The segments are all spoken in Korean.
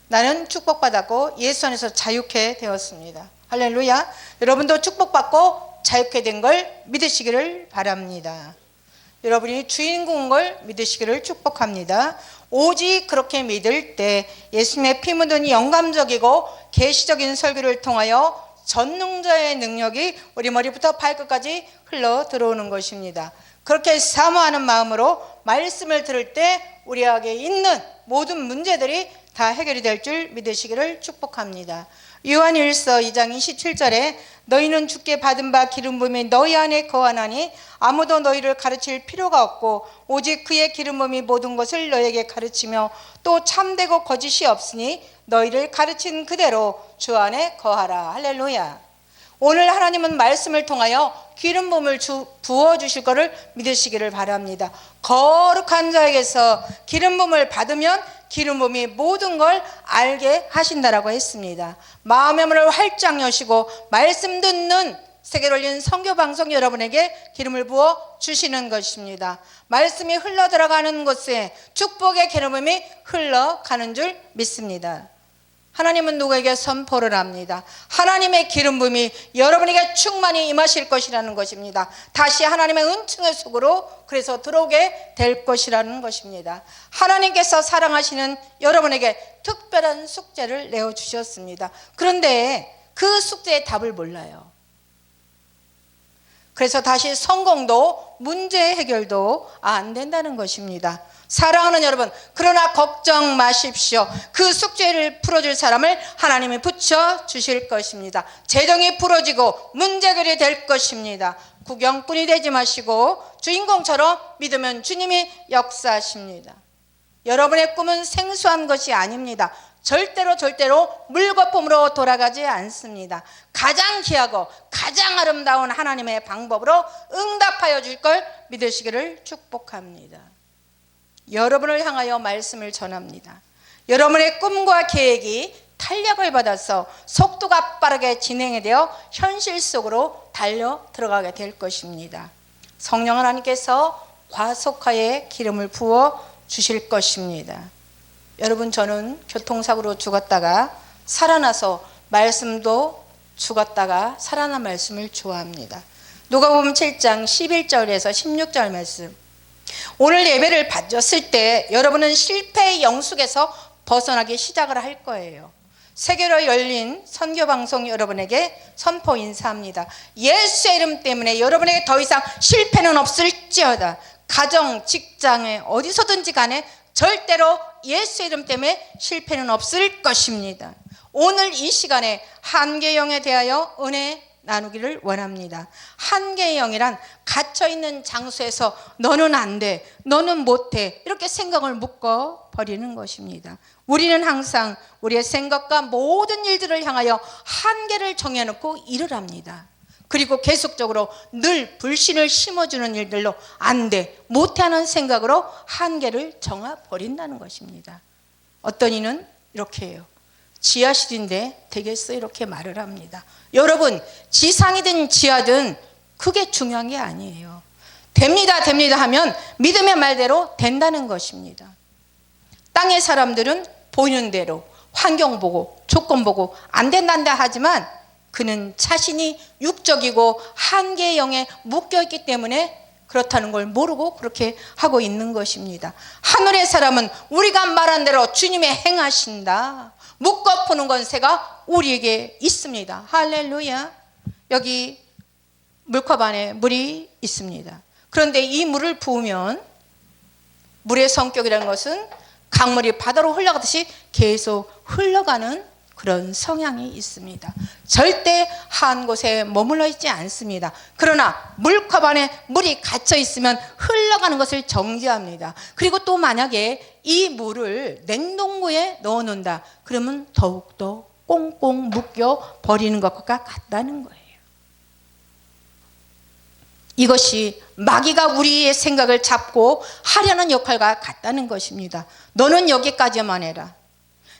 나는 축복받았고 예수 안에서 자유케 되었습니다. 할렐루야. 여러분도 축복받고 자유케 된 걸 믿으시기를 바랍니다. 여러분이 주인공인 걸 믿으시기를 축복합니다. 오직 그렇게 믿을 때 예수님의 피 묻은 영감적이고 계시적인 설교를 통하여 전능자의 능력이 우리 머리부터 발끝까지 흘러 들어오는 것입니다. 그렇게 사모하는 마음으로 말씀을 들을 때 우리에게 있는 모든 문제들이 다 해결이 될 줄 믿으시기를 축복합니다. 요한일서 2장 27절에 너희는 주께 받은 바 기름 부음이 너희 안에 거하나니 아무도 너희를 가르칠 필요가 없고 오직 그의 기름 부음이 모든 것을 너희에게 가르치며 또 참되고 거짓이 없으니 너희를 가르친 그대로 주 안에 거하라. 할렐루야. 오늘 하나님은 말씀을 통하여 기름 부음을 부어주실 것을 믿으시기를 바랍니다. 거룩한 자에게서 기름 부음을 받으면 기름 부음이 모든 걸 알게 하신다라고 했습니다. 마음의 문을 활짝 여시고 말씀 듣는 세계로 열린 선교 방송 여러분에게 기름을 부어 주시는 것입니다. 말씀이 흘러 들어가는 곳에 축복의 기름 부음이 흘러가는 줄 믿습니다. 하나님은 누구에게 선포를 합니다. 하나님의 기름 부음이 여러분에게 충만히 임하실 것이라는 것입니다. 다시 하나님의 은총의 속으로 그래서 들어오게 될 것이라는 것입니다. 하나님께서 사랑하시는 여러분에게 특별한 숙제를 내어주셨습니다. 그런데 그 숙제의 답을 몰라요. 그래서 다시 성공도 문제 해결도 안 된다는 것입니다. 사랑하는 여러분, 그러나 걱정 마십시오. 그 숙제를 풀어줄 사람을 하나님이 붙여주실 것입니다. 재정이 풀어지고 문제 해결이 될 것입니다. 구경꾼이 되지 마시고 주인공처럼 믿으면 주님이 역사하십니다. 여러분의 꿈은 생소한 것이 아닙니다. 절대로 물거품으로 돌아가지 않습니다. 가장 귀하고 가장 아름다운 하나님의 방법으로 응답하여 줄 걸 믿으시기를 축복합니다. 여러분을 향하여 말씀을 전합니다. 여러분의 꿈과 계획이 탄력을 받아서 속도가 빠르게 진행이 되어 현실 속으로 달려 들어가게 될 것입니다. 성령 하나님께서 과속하에 기름을 부어 주실 것입니다. 여러분, 저는 교통사고로 죽었다가 살아나서 말씀도 죽었다가 살아난 말씀을 좋아합니다. 누가복음 7장 11절에서 16절 말씀. 오늘 예배를 받았을 때 여러분은 실패의 영숙에서 벗어나기 시작을 할 거예요. 세계로 열린 선교방송 여러분에게 선포 인사합니다. 예수의 이름 때문에 여러분에게 더 이상 실패는 없을지어다. 가정, 직장에 어디서든지 간에 절대로 예수의 이름 때문에 실패는 없을 것입니다. 오늘 이 시간에 한계의 영에 대하여 은혜 나누기를 원합니다. 한계의 영이란 갇혀있는 장소에서 너는 안 돼, 너는 못해 이렇게 생각을 묶어버리는 것입니다. 우리는 항상 우리의 생각과 모든 일들을 향하여 한계를 정해놓고 일을 합니다. 그리고 계속적으로 늘 불신을 심어주는 일들로 안 돼, 못해 하는 생각으로 한계를 정해버린다는 것입니다. 어떤 이는 이렇게 해요. 지하실인데 되겠어 이렇게 말을 합니다. 여러분, 지상이든 지하든 그게 중요한 게 아니에요. 됩니다 하면 믿음의 말대로 된다는 것입니다. 땅의 사람들은 보이는 대로 환경 보고 조건 보고 안 된단다 하지만 그는 자신이 육적이고 한계의 영에 묶여있기 때문에 그렇다는 걸 모르고 그렇게 하고 있는 것입니다. 하늘의 사람은 우리가 말한 대로 주님이 행하신다. 묶어 푸는 권세가 우리에게 있습니다. 할렐루야. 여기 물컵 안에 물이 있습니다. 그런데 이 물을 부으면 물의 성격이라는 것은 강물이 바다로 흘러가듯이 계속 흘러가는 그런 성향이 있습니다. 절대 한 곳에 머물러 있지 않습니다. 그러나 물컵 안에 물이 갇혀 있으면 흘러가는 것을 정지합니다. 그리고 또 만약에 이 물을 냉동고에 넣어 놓는다 그러면 더욱더 꽁꽁 묶여 버리는 것과 같다는 거예요. 이것이 마귀가 우리의 생각을 잡고 하려는 역할과 같다는 것입니다. 너는 여기까지만 해라.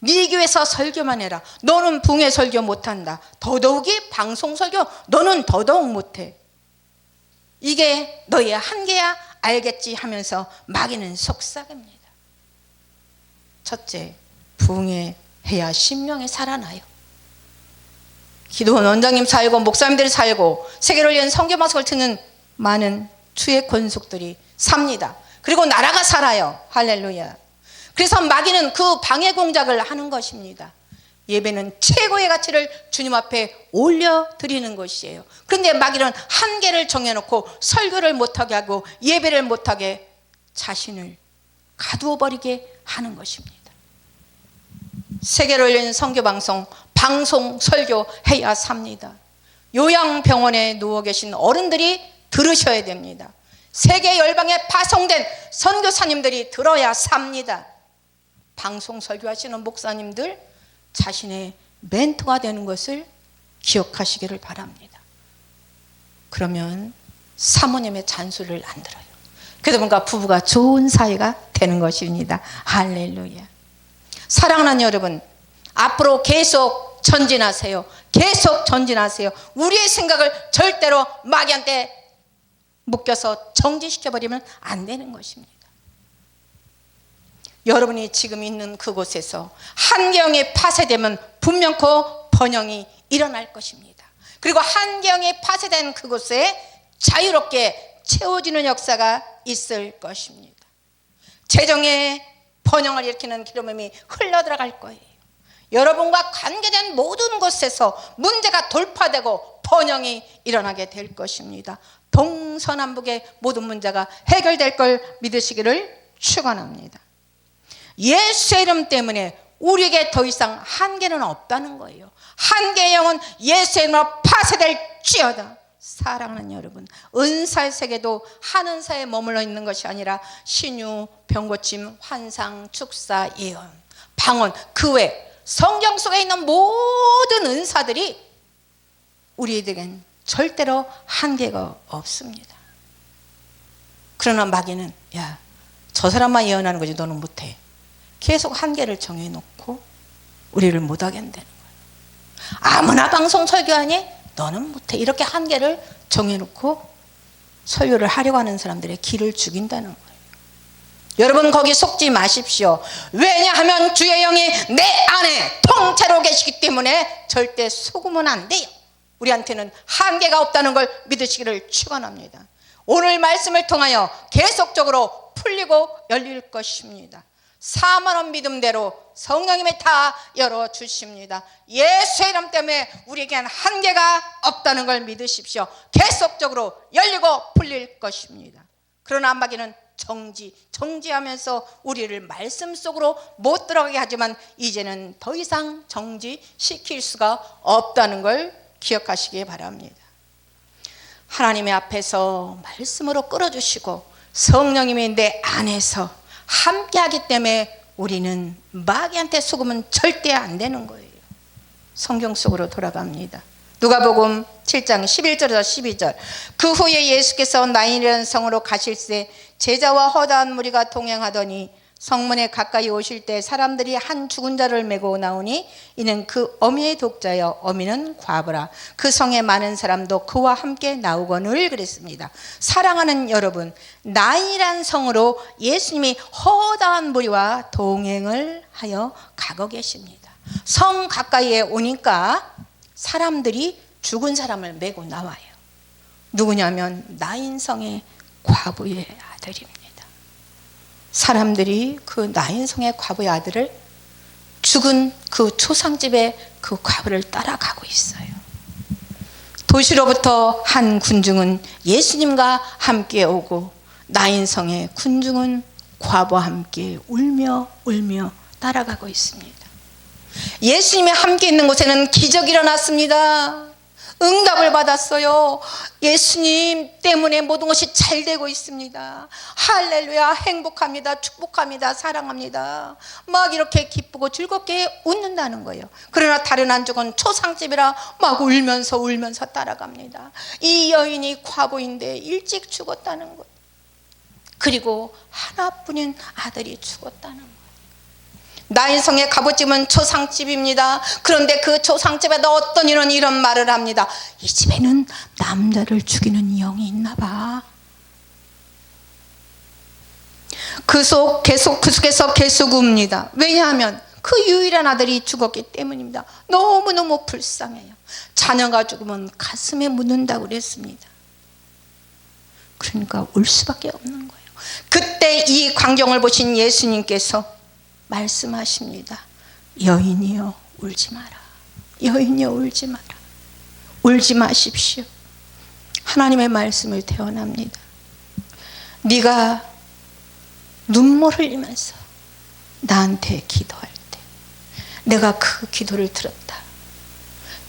네 교회에서 설교만 해라. 너는 붕괴 설교 못한다. 더더욱이 방송 설교 너는 더더욱 못해. 이게 너의 한계야 알겠지 하면서 마귀는 속삭입니다. 첫째, 붕괴 해야 심령이 살아나요. 기도원 원장님 살고 목사님들이 살고 세계를 위한 선교 방송을 듣는 많은 주의 권속들이 삽니다. 그리고 나라가 살아요. 할렐루야. 그래서 마귀는 그 방해 공작을 하는 것입니다. 예배는 최고의 가치를 주님 앞에 올려드리는 것이에요. 그런데 마귀는 한계를 정해놓고 설교를 못하게 하고 예배를 못하게 자신을 가두어 버리게 하는 것입니다. 세계를 열린 선교방송, 방송, 설교해야 삽니다. 요양병원에 누워 계신 어른들이 들으셔야 됩니다. 세계 열방에 파송된 선교사님들이 들어야 삽니다. 방송 설교하시는 목사님들 자신의 멘토가 되는 것을 기억하시기를 바랍니다. 그러면 사모님의 잔소리를 안 들어요. 그러다 보니까 부부가 좋은 사이가 되는 것입니다. 할렐루야. 사랑하는 여러분, 앞으로 계속 전진하세요. 계속 전진하세요. 우리의 생각을 절대로 마귀한테 묶여서 정지시켜버리면 안 되는 것입니다. 여러분이 지금 있는 그곳에서 한계영이 파쇄되면 분명코 번영이 일어날 것입니다. 그리고 한계영이 파쇄된 그곳에 자유롭게 채워지는 역사가 있을 것입니다. 재정의 번영을 일으키는 기름이 흘러들어갈 거예요. 여러분과 관계된 모든 곳에서 문제가 돌파되고 번영이 일어나게 될 것입니다. 동서남북의 모든 문제가 해결될 걸 믿으시기를 축원합니다. 예수의 이름 때문에 우리에게 더 이상 한계는 없다는 거예요. 한계의 영은 예수의 이름으로 파쇄될지어다. 사랑하는 여러분, 은사의 세계도 한은사에 머물러 있는 것이 아니라 신유, 병고침, 환상, 축사, 예언, 방언, 그 외 성경 속에 있는 모든 은사들이 우리에겐 절대로 한계가 없습니다. 그러나 마귀는 야, 저 사람만 예언하는 거지 너는 못해. 계속 한계를 정해놓고 우리를 못하게 한다는 거예요. 아무나 방송 설교하니 너는 못해. 이렇게 한계를 정해놓고 설교를 하려고 하는 사람들의 길을 죽인다는 거예요. 여러분 거기 속지 마십시오. 왜냐하면 주의 영이 내 안에 통째로 계시기 때문에 절대 속으면 안 돼요. 우리한테는 한계가 없다는 걸 믿으시기를 축원합니다. 오늘 말씀을 통하여 계속적으로 풀리고 열릴 것입니다. 사모하는 믿음대로 성령님이 다 열어주십니다. 예수의 이름 때문에 우리에게는 한계가 없다는 걸 믿으십시오. 계속적으로 열리고 풀릴 것입니다. 그러나 마귀는 정지하면서 우리를 말씀 속으로 못 들어가게 하지만 이제는 더 이상 정지시킬 수가 없다는 걸 기억하시기 바랍니다. 하나님의 앞에서 말씀으로 끌어주시고 성령님이 내 안에서 함께하기 때문에 우리는 마귀한테 속으면 절대 안 되는 거예요. 성경 속으로 돌아갑니다. 누가복음 7장 11절에서 12절. 그 후에 예수께서 나인이라는 성으로 가실새 제자와 허다한 무리가 동행하더니 성문에 가까이 오실 때 사람들이 한 죽은 자를 메고 나오니 이는 그 어미의 독자여 어미는 과부라. 그 성에 많은 사람도 그와 함께 나오거늘 그랬습니다. 사랑하는 여러분, 나인이라는 성으로 예수님이 허다한 무리와 동행을 하여 가고 계십니다. 성 가까이에 오니까 사람들이 죽은 사람을 메고 나와요. 누구냐면 나인성의 과부의 아들입니다. 사람들이 그 나인성의 과부의 아들을 죽은 그 초상집에 그 과부를 따라가고 있어요. 도시로부터 한 군중은 예수님과 함께 오고 나인성의 군중은 과부와 함께 울며 따라가고 있습니다. 예수님이 함께 있는 곳에는 기적이 일어났습니다. 응답을 받았어요. 예수님 때문에 모든 것이 잘 되고 있습니다. 할렐루야, 행복합니다, 축복합니다, 사랑합니다. 막 이렇게 기쁘고 즐겁게 웃는다는 거예요. 그러나 다른 한쪽은 초상집이라 막 울면서 따라갑니다. 이 여인이 과부인데 일찍 죽었다는 거예요. 그리고 하나뿐인 아들이 죽었다는 거예요. 나인성의 갑오집은 초상집입니다. 그런데 그 초상집에도 어떤 이는 이런 말을 합니다. 이 집에는 남자를 죽이는 영이 있나 봐. 그 속에서 계속 웁니다. 왜냐하면 그 유일한 아들이 죽었기 때문입니다. 너무너무 불쌍해요. 자녀가 죽으면 가슴에 묻는다고 그랬습니다. 그러니까 울 수밖에 없는 거예요. 그때 이 광경을 보신 예수님께서 말씀하십니다. 여인이여 울지 마라. 여인이여 울지 마라. 울지 마십시오. 하나님의 말씀을 대언합니다. 네가 눈물 흘리면서 나한테 기도할 때 내가 그 기도를 들었다.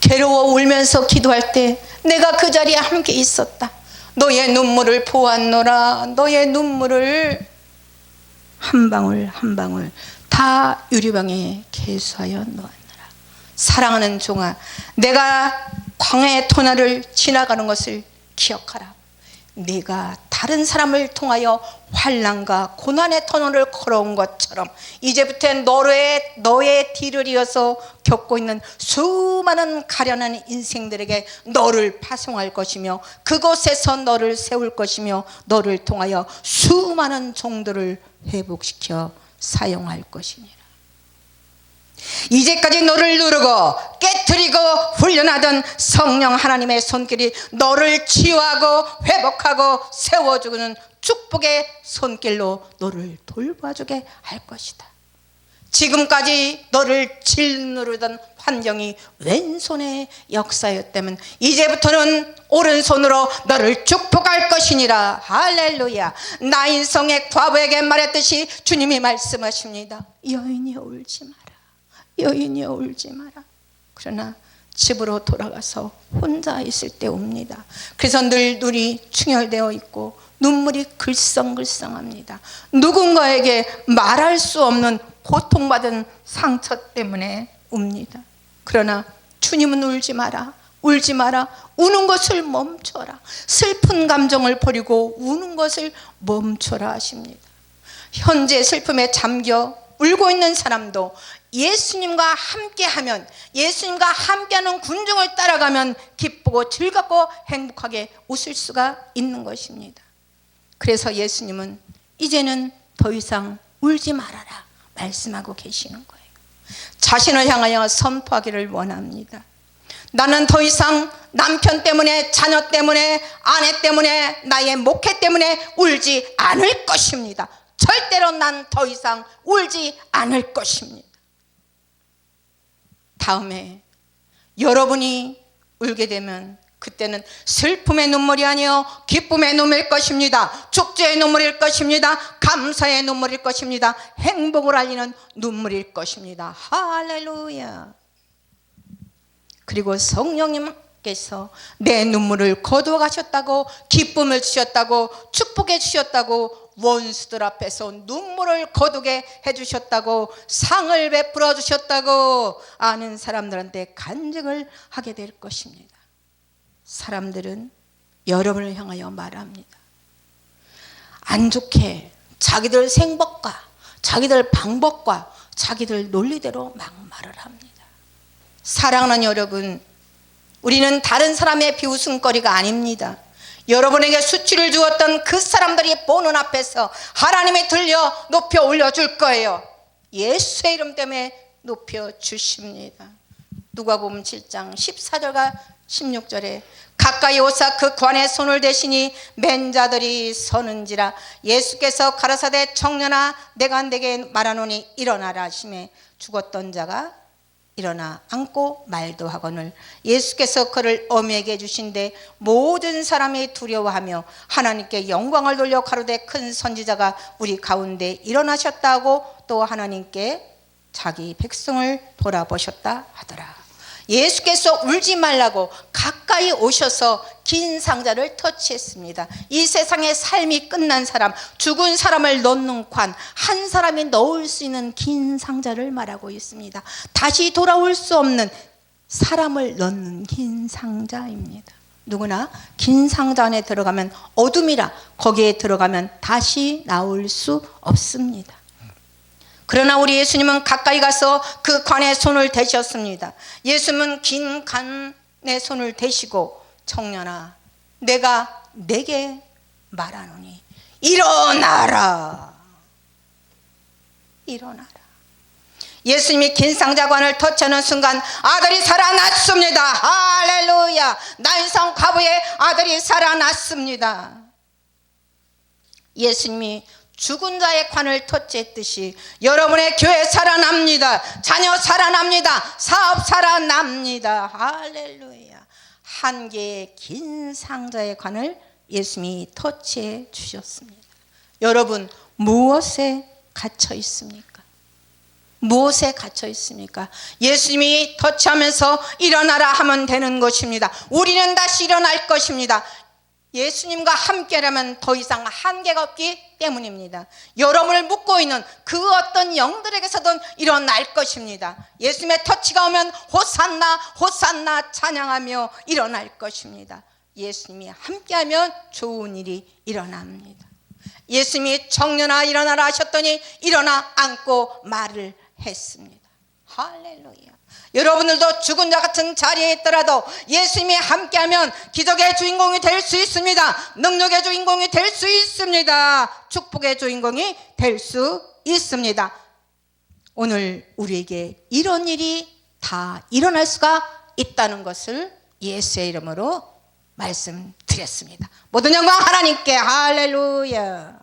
괴로워 울면서 기도할 때 내가 그 자리에 함께 있었다. 너의 눈물을 보았노라. 너의 눈물을 한 방울 한 방울 다 유리병에 계수하여 놓았노라. 사랑하는 종아, 내가 광야의 터널을 지나가는 것을 기억하라. 네가 다른 사람을 통하여 환난과 고난의 터널을 걸어온 것처럼 이제부터 너의 뒤를 이어서 겪고 있는 수많은 가련한 인생들에게 너를 파송할 것이며 그곳에서 너를 세울 것이며 너를 통하여 수많은 종들을 회복시켜 사용할 것이니라. 이제까지 너를 누르고 깨트리고 훈련하던 성령 하나님의 손길이 너를 치유하고 회복하고 세워주는 축복의 손길로 너를 돌봐주게 할 것이다. 지금까지 너를 짓누르던 환경이 왼손의 역사였다면 이제부터는 오른손으로 너를 축복할 것이니라. 할렐루야. 나인성의 과부에게 말했듯이 주님이 말씀하십니다. 여인이여 울지 마라. 여인이여 울지 마라. 그러나 집으로 돌아가서 혼자 있을 때 옵니다. 그래서 늘 눈이 충혈되어 있고 눈물이 글썽글썽합니다. 누군가에게 말할 수 없는 고통받은 상처 때문에 웁니다. 그러나 주님은 울지 마라. 울지 마라. 우는 것을 멈춰라. 슬픈 감정을 버리고 우는 것을 멈춰라 하십니다. 현재 슬픔에 잠겨 울고 있는 사람도 예수님과 함께하면, 예수님과 함께하는 군중을 따라가면 기쁘고 즐겁고 행복하게 웃을 수가 있는 것입니다. 그래서 예수님은 이제는 더 이상 울지 말아라 말씀하고 계시는 거예요. 자신을 향하여 선포하기를 원합니다. 나는 더 이상 남편 때문에, 자녀 때문에, 아내 때문에, 나의 목회 때문에 울지 않을 것입니다. 절대로 난 더 이상 울지 않을 것입니다. 다음에 여러분이 울게 되면 그때는 슬픔의 눈물이 아니요 기쁨의 눈물일 것입니다. 축제의 눈물일 것입니다. 감사의 눈물일 것입니다. 행복을 알리는 눈물일 것입니다. 할렐루야. 그리고 성령님께서 내 눈물을 거두어 가셨다고, 기쁨을 주셨다고, 축복해 주셨다고, 원수들 앞에서 눈물을 거두게 해주셨다고, 상을 베풀어 주셨다고 아는 사람들한테 간증을 하게 될 것입니다. 사람들은 여러분을 향하여 말합니다. 안 좋게 자기들 생법과 자기들 방법과 자기들 논리대로 막 말을 합니다. 사랑하는 여러분, 우리는 다른 사람의 비웃음거리가 아닙니다. 여러분에게 수치를 주었던 그 사람들이 보는 앞에서 하나님이 들려 높여 올려줄 거예요. 예수의 이름 때문에 높여 주십니다. 누가복음 7장 14절과 16절에 가까이 오사 그 관에 손을 대시니 맨 자들이 서는지라. 예수께서 가라사대 청년아 내가 내게 말하노니 일어나라 하시매 죽었던 자가 일어나 앉고 말도 하거늘 예수께서 그를 어미에게 주신데 모든 사람이 두려워하며 하나님께 영광을 돌려 가로되 큰 선지자가 우리 가운데 일어나셨다고 또 하나님께 자기 백성을 돌아보셨다 하더라. 예수께서 울지 말라고 가까이 오셔서 긴 상자를 터치했습니다. 이 세상의 삶이 끝난 사람, 죽은 사람을 넣는 관, 한 사람이 넣을 수 있는 긴 상자를 말하고 있습니다. 다시 돌아올 수 없는 사람을 넣는 긴 상자입니다. 누구나 긴 상자 안에 들어가면 어둠이라 거기에 들어가면 다시 나올 수 없습니다. 그러나 우리 예수님은 가까이 가서 그 관에 손을 대셨습니다. 예수님은 긴 관에 손을 대시고 청년아 내가 내게 말하노니 일어나라. 일어나라. 예수님이 긴상자관을 터치하는 순간 아들이 살아났습니다. 할렐루야. 나인성 과부의 아들이 살아났습니다. 예수님이 죽은 자의 관을 터치했듯이 여러분의 교회 살아납니다. 자녀 살아납니다. 사업 살아납니다. 할렐루야. 한 개의 긴 상자의 관을 예수님이 터치해 주셨습니다. 여러분, 무엇에 갇혀 있습니까? 무엇에 갇혀 있습니까? 예수님이 터치하면서 일어나라 하면 되는 것입니다. 우리는 다시 일어날 것입니다. 예수님과 함께라면 더 이상 한계가 없기 때문입니다. 여러분을 묶고 있는 그 어떤 영들에게서든 일어날 것입니다. 예수님의 터치가 오면 호산나 호산나 찬양하며 일어날 것입니다. 예수님이 함께하면 좋은 일이 일어납니다. 예수님이 청년아 일어나라 하셨더니 일어나 앉고 말을 했습니다. 할렐루야. 여러분들도 죽은 자 같은 자리에 있더라도 예수님이 함께하면 기적의 주인공이 될 수 있습니다. 능력의 주인공이 될 수 있습니다. 축복의 주인공이 될 수 있습니다. 오늘 우리에게 이런 일이 다 일어날 수가 있다는 것을 예수의 이름으로 말씀드렸습니다. 모든 영광 하나님께. 할렐루야.